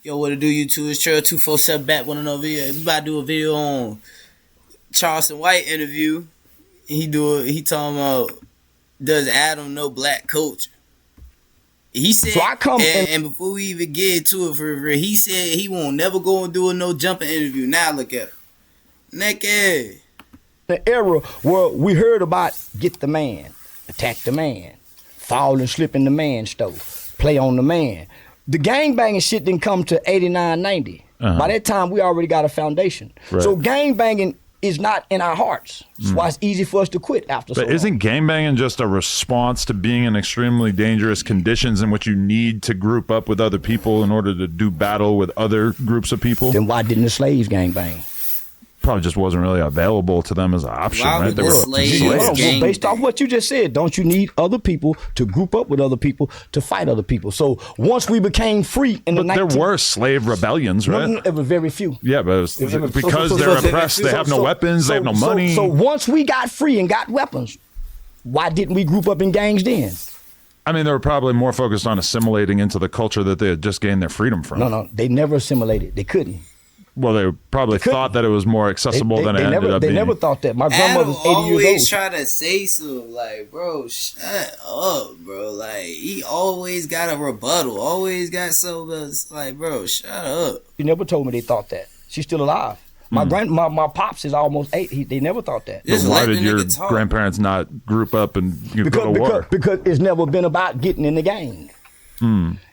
Yo, what to do, YouTube? It's Trail 247 back with another video. We about to do a video on Charleston White interview. He talking about, does Adam know black culture? He said, so I come and before we even get into it for real, he said he won't never go and do a no jumping interview. Now look at him. Naked. The era where we heard about get the man, attack the man, fall and slip in the man stove, play on the man. The gangbanging shit didn't come to 89, 90. By that time, we already got a foundation. Right. So gangbanging is not in our hearts. That's why it's easy for us to quit after so long. But isn't gangbanging just a response to being in extremely dangerous conditions in which you need to group up with other people in order to do battle with other groups of people? Then why didn't the slaves gangbang? Probably just wasn't really available to them as an option, right? They were slaves. Based off what you just said, don't you need other people to group up with other people to fight other people? So once we became free in the 19th... But there were slave rebellions, right? No, it was very few. Yeah, but because they're oppressed, they have no weapons, they have no money. So once we got free and got weapons, why didn't we group up in gangs then? I mean, they were probably more focused on assimilating into the culture that they had just gained their freedom from. No, they never assimilated. They couldn't. Well, they probably thought that it was more accessible than it ended up being. They never thought that. My grandmother's 80 years old. always try to say something like, bro, shut up, bro. Like, he always got a rebuttal. Always got something else. Like, bro, shut up. She never told me they thought that. She's still alive. My my pops is almost 8. They never thought that. Why did your grandparents not group up and go to war? Because it's never been about getting in the gang.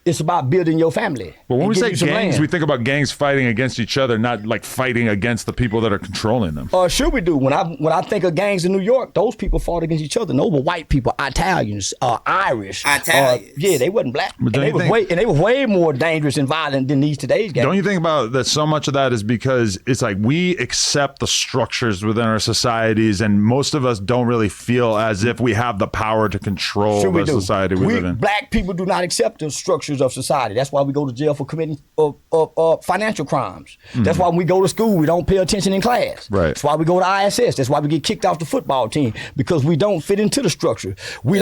It's about building your family. But when we say gangs, we think about gangs fighting against each other, not like fighting against the people that are controlling them. Sure we do. When I think of gangs in New York, those people fought against each other. Those were white people, Italians, Irish. Yeah, they wasn't black. And they were way more dangerous and violent than these today's gangs. Don't you think about that so much of that is because it's like we accept the structures within our societies, and most of us don't really feel as if we have the power to control the society we live in. Black people do not accept the structures of society. That's why we go to jail for committing financial crimes. That's why when we go to school, we don't pay attention in class. Right. That's why we go to ISS. That's why we get kicked off the football team, because we don't fit into the structure. We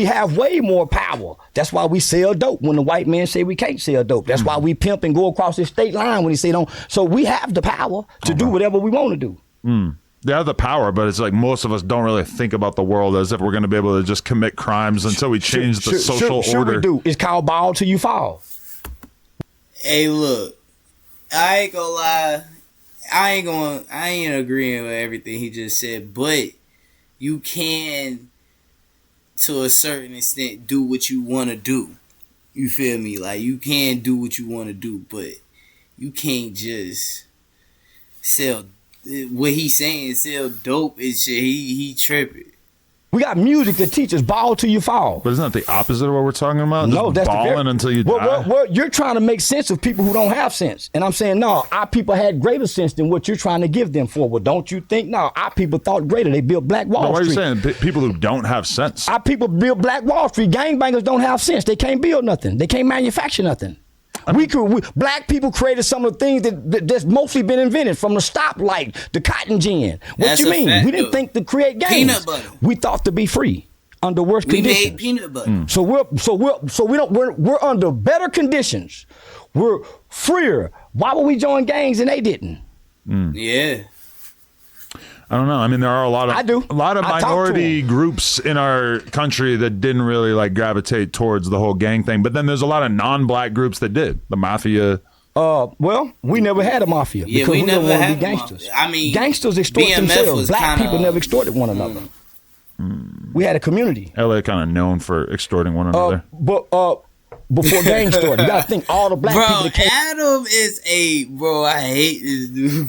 have way more power. That's why we sell dope when the white men say we can't sell dope. That's why we pimp and go across the state line when they say don't. So we have the power to do whatever we want to do. They have the power, but it's like most of us don't really think about the world as if we're going to be able to just commit crimes until we change the social order. We do. It's called ball till you fall. Hey, look, I ain't gonna lie. I ain't agreeing with everything he just said, but you can, to a certain extent, do what you want to do. You feel me? Like, you can do what you want to do, but you can't just sell. What he's saying, sell dope and shit. He tripping. We got music that teaches ball till you fall. But isn't that the opposite of what we're talking about? No, that's balling until you die. Well, you're trying to make sense of people who don't have sense, and I'm saying no. Our people had greater sense than what you're trying to give them for. Well, don't you think? No, our people thought greater. They built Black Wall Street. Why are you saying people who don't have sense? Our people built Black Wall Street. Gangbangers don't have sense. They can't build nothing. They can't manufacture nothing. Black people created some of the things that's mostly been invented, from the stoplight, the cotton gin. What you mean? We didn't think to create gangs. Peanut butter. We thought to be free under worse conditions. We made peanut butter. We're under better conditions. We're freer. Why would we join gangs and they didn't? Yeah. I don't know. I mean, there are a lot of minority groups in our country that didn't really like gravitate towards the whole gang thing. But then there's a lot of non-black groups that did. The mafia. Well, we never had a mafia because we never wanted to be gangsters. Mafia. I mean, gangsters extort themselves. Black people never extorted one another. We had a community. LA kind of known for extorting one another. Before gangs started, you gotta think all the black people that came. Adam is I hate this dude.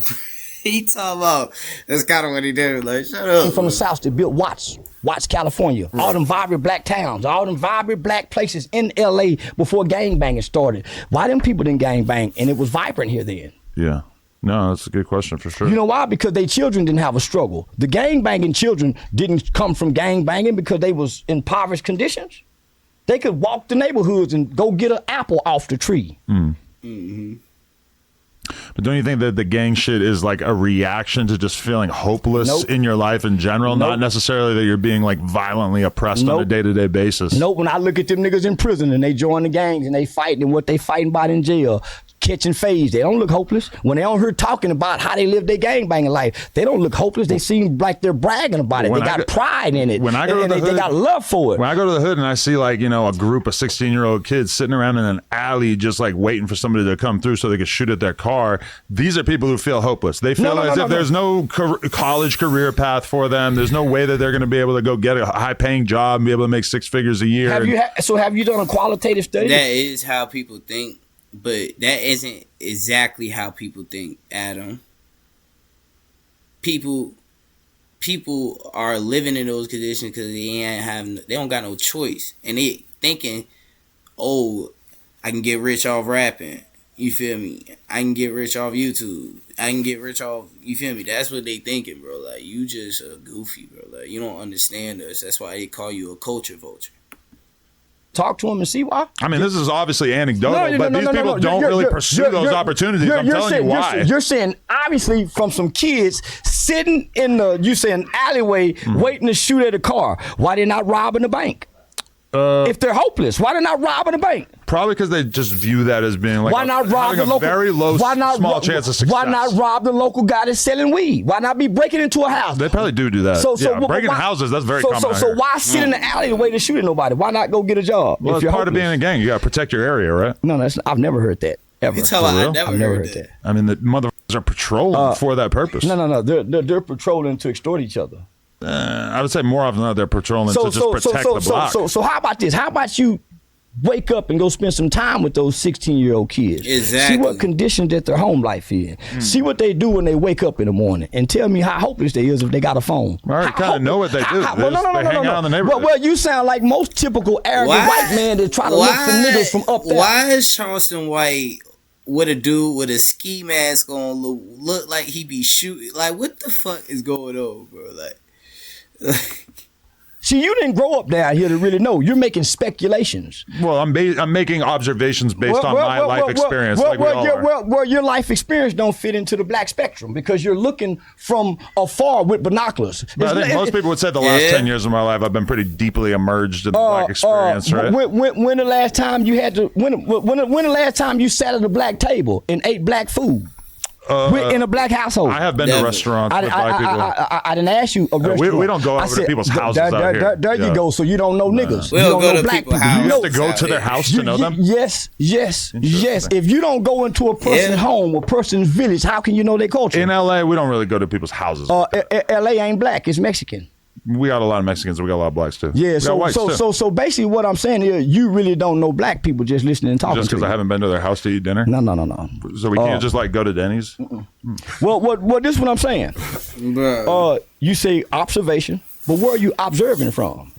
He talking about, that's kind of what he did. Like, shut up. From the South, they built Watts, California. All them vibrant black towns, all them vibrant black places in LA before gangbanging started. Why them people didn't gangbang and it was vibrant here then? Yeah. No, that's a good question for sure. You know why? Because their children didn't have a struggle. The gangbanging children didn't come from gangbanging because they was in impoverished conditions. They could walk the neighborhoods and go get an apple off the tree. But don't you think that the gang shit is like a reaction to just feeling hopeless in your life in general? Not necessarily that you're being like violently oppressed on a day-to-day basis. When I look at them niggas in prison and they join the gangs and they fighting, and what they fighting about in jail, catching phase. They don't look hopeless. When they on here talking about how they live their gangbanging life, they don't look hopeless. They seem like they're bragging about it. They got pride in it. When I go to the hood, they got love for it. When I go to the hood and I see like, a group of 16-year-old kids sitting around in an alley just like waiting for somebody to come through so they can shoot at their car, these are people who feel hopeless. They feel as if there's no college career path for them. There's no way that they're going to be able to go get a high-paying job and be able to make 6 figures a year. Have you done a qualitative study? That is how people think, but that isn't exactly how people think, Adam. People are living in those conditions because they don't got no choice, and they thinking, oh, I can get rich off rapping. You feel me? I can get rich off YouTube. I can get rich off. You feel me? That's what they thinking, bro. Like, you just a goofy, bro. Like, you don't understand us. That's why they call you a culture vulture. Talk to them and see why. I mean, this is obviously anecdotal, but these people don't really pursue those opportunities. I'm telling you why. You're saying, obviously, from some kids sitting in the, alleyway waiting to shoot at a car. Why they not robbing the bank? If they're hopeless, why they not robbing the bank? Probably because they just view that as being like very low, small chance of success. Why not rob the local guy that's selling weed? Why not be breaking into a house? They probably do that. So breaking houses, that's very common. So why sit in the alley waiting to shoot at nobody? Why not go get a job? Well, it's part of being in a gang. You got to protect your area, right? No, I've never heard that. Ever. I've never heard that. I mean, the motherfuckers are patrolling for that purpose. No. They're patrolling to extort each other. I would say more often than not, they're patrolling to just protect the block. So how about this? How about you wake up and go spend some time with those 16-year-old kids? Exactly. See what condition that their home life is. See what they do when they wake up in the morning, and tell me how hopeless they is if they got a phone. I already kind of know what they do. They hang out in the neighborhood. Well, you sound like most typical arrogant white man that try to look for niggas from up there. Why is Charleston white with a dude with a ski mask on look like he be shooting? Like, what the fuck is going on, bro? Like see, you didn't grow up down here to really know. You're making speculations. Well, I'm making observations based on my life experience. Well, your life experience don't fit into the black spectrum because you're looking from afar with binoculars. I think most people would say the last 10 years of my life, I've been pretty deeply immersed in the black experience, right? When the last time you had to? When the last time you sat at a black table and ate black food? In a black household. I have been to restaurants with black people. I didn't ask you a restaurant. We don't go over to people's houses out here. There you go. So you don't know niggas. We don't go to people's houses. You have to go to their house to know them? Yes. If you don't go into a person's home, a person's village, how can you know their culture? In L.A., we don't really go to people's houses. L.A. ain't black. It's Mexican. We got a lot of Mexicans and we got a lot of blacks too. Yeah, so basically what I'm saying here, you really don't know black people just listening and talking to you. Just because I haven't been to their house to eat dinner? No. So we can't just like go to Denny's? Well, this is what I'm saying. You say observation, but where are you observing from?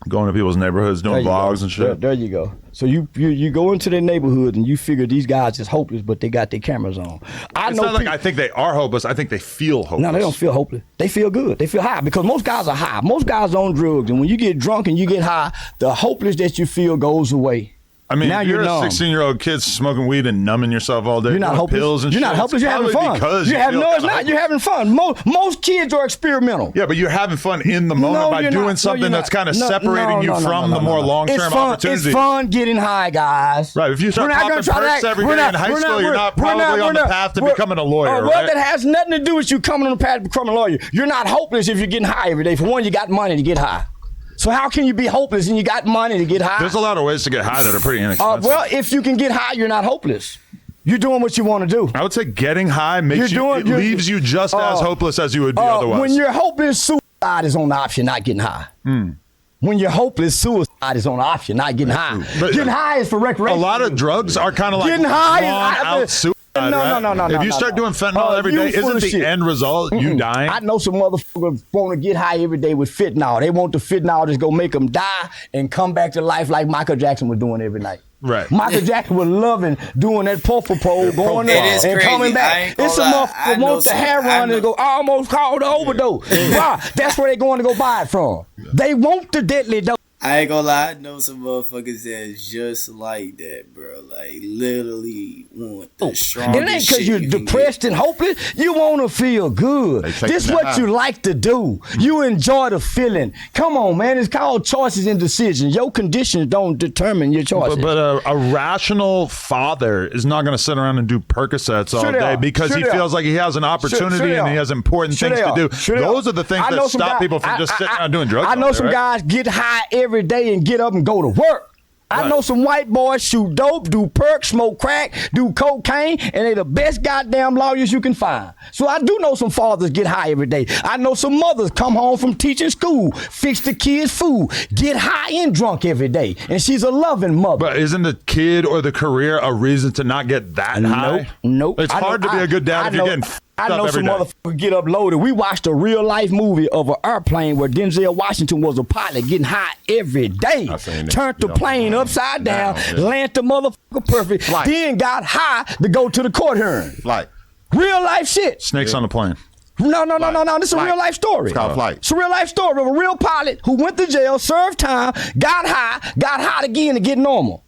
Going to people's neighborhoods, doing vlogs and shit. There you go. So you go into their neighborhood and you figure these guys is hopeless, but they got their cameras on. It's not like I think they are hopeless. I think they feel hopeless. No, they don't feel hopeless. They feel good. They feel high because most guys are high. Most guys are on drugs, and when you get drunk and you get high, the hopeless that you feel goes away. I mean, now if you're a 16-year-old kid smoking weed and numbing yourself all day, you're not hopeless. Pills and you're not hopeless. You're having fun. It's not. You're having fun. Most kids are experimental. Yeah, but you're having fun in the moment by doing something that's kind of separating you from the more long-term opportunity. It's fun getting high, guys. Right. If you start popping perks every day in high school, you're not probably on the path to becoming a lawyer. Well, that has nothing to do with you coming on the path to becoming a lawyer. You're not hopeless if you're getting high every day. For one, you got money to get high. So how can you be hopeless and you got money to get high? There's a lot of ways to get high that are pretty inexpensive. Well, if you can get high, you're not hopeless. You're doing what you want to do. I would say getting high leaves you just as hopeless as you would be otherwise. When you're hopeless, suicide is on the option, not getting high. When you're hopeless, suicide is on the option, not getting high. But getting high is for recreation. A lot of drugs are kind of like getting high out suicide. No. If you start doing fentanyl every day, isn't the end result you dying? I know some motherfuckers want to get high every day with fentanyl. They want the fentanyl just go make them die and come back to life like Michael Jackson was doing every night. Right. Michael Jackson was loving doing that purple pole, going there and crazy. Coming back. It's a motherfucker want the heroin and go almost called the overdose. Why? That's where they're going to go buy it from. They want the deadly dope. I ain't gonna lie, I know some motherfuckers that's just like that, bro. Like, literally want the strongest It ain't because shit you're you can depressed get. and hopeless. You want to feel good. This is what you like to do. You enjoy the feeling. Come on, man. It's called choices and decisions. Your conditions don't determine your choices. But a rational father is not going to sit around and do Percocets all day because he feels like he has an opportunity and he has important things to do. Those are the things that stop people from just sitting around doing drugs. I know some guys get high every day and get up and go to work. I know some white boys shoot dope, do perk, smoke crack, do cocaine, and they the best goddamn lawyers you can find. So I do know some fathers get high every day. I know some mothers come home from teaching school, fix the kids' food, get high and drunk every day, and she's a loving mother. But isn't the kid or the career a reason to not get that high? Nope. It's hard to be a good dad if you're getting I know some day. motherfuckers get up loaded. We watched a real life movie of an airplane where Denzel Washington was a pilot getting high every day. Turned the plane upside down, landed the motherfucker perfect, then got high to go to the court hearing. Real life shit. Snakes on the plane. No. This is a real life story. It's called Flight. It's a real life story of a real pilot who went to jail, served time, got high again to get normal.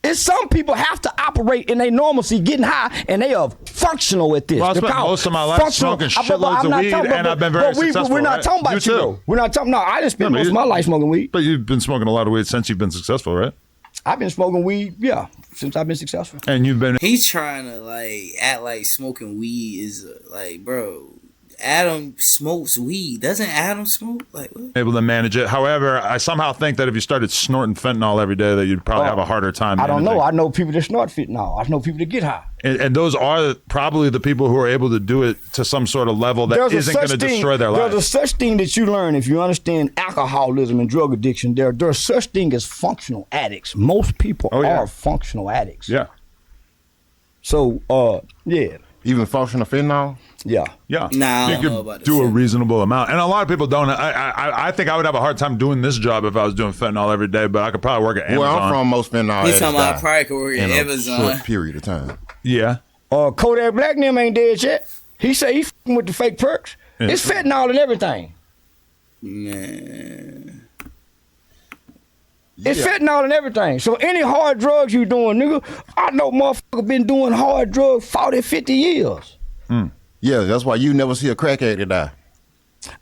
It's some people have to operate in their normalcy, getting high, and they are functional at this. Well, I spent most of my life smoking shitloads of weed, and I've been very successful. We're not talking about you, though. We're not talking. No, I didn't spend most of my life smoking weed. But you've been smoking a lot of weed since you've been successful, right? I've been smoking weed, since I've been successful. And you've been. He's trying to like act like smoking weed is like, bro. Adam smokes weed. Doesn't Adam smoke? Like, what? Able to manage it. However, I somehow think that if you started snorting fentanyl every day, that you'd probably have a harder time. I don't know. I know people that snort fentanyl. I know people that get high. And those are probably the people who are able to do it to some sort of level that isn't going to destroy their lives. There's a such thing that you learn if you understand alcoholism and drug addiction. There's such thing as functional addicts. Most people are functional addicts. Yeah. So, yeah. Even functional fentanyl? Yeah. Nah, I don't know about this. Do a reasonable amount. And a lot of people don't. I think I would have a hard time doing this job if I was doing fentanyl every day, but I could probably work at Amazon. Well, I'm from most fentanyl. He's talking about probably could work at in Amazon. a short period of time. Yeah. Kodak Black and them ain't dead yet. He say he f***ing with the fake perks. Yeah. It's fentanyl and everything. Man. It's fentanyl and everything. So any hard drugs you doing, nigga, I know motherfucker been doing hard drugs 40, 50 years. Yeah, that's why you never see a crack addict die.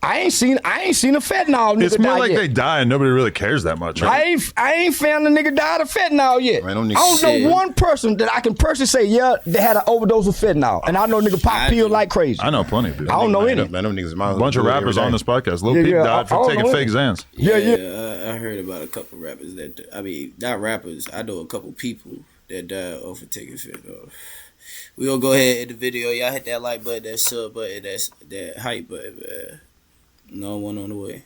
I ain't seen a fentanyl nigga It's more die like yet. they die and nobody really cares that much. Right? I ain't found a nigga died of fentanyl yet. Man, them I niggas don't know shit. one person that I can personally say, yeah, they had an overdose of fentanyl. And I know nigga pop pills like crazy. I know plenty of people. I don't know any. Man, them niggas might A bunch of rappers on this podcast. Lil Peep died for taking fake Xans. I heard about a couple rappers that, I mean, not rappers. I know a couple people that died off of taking fentanyl. We gonna go ahead in the video. Y'all hit that like button, that sub button, that hype button, man. No one on the way.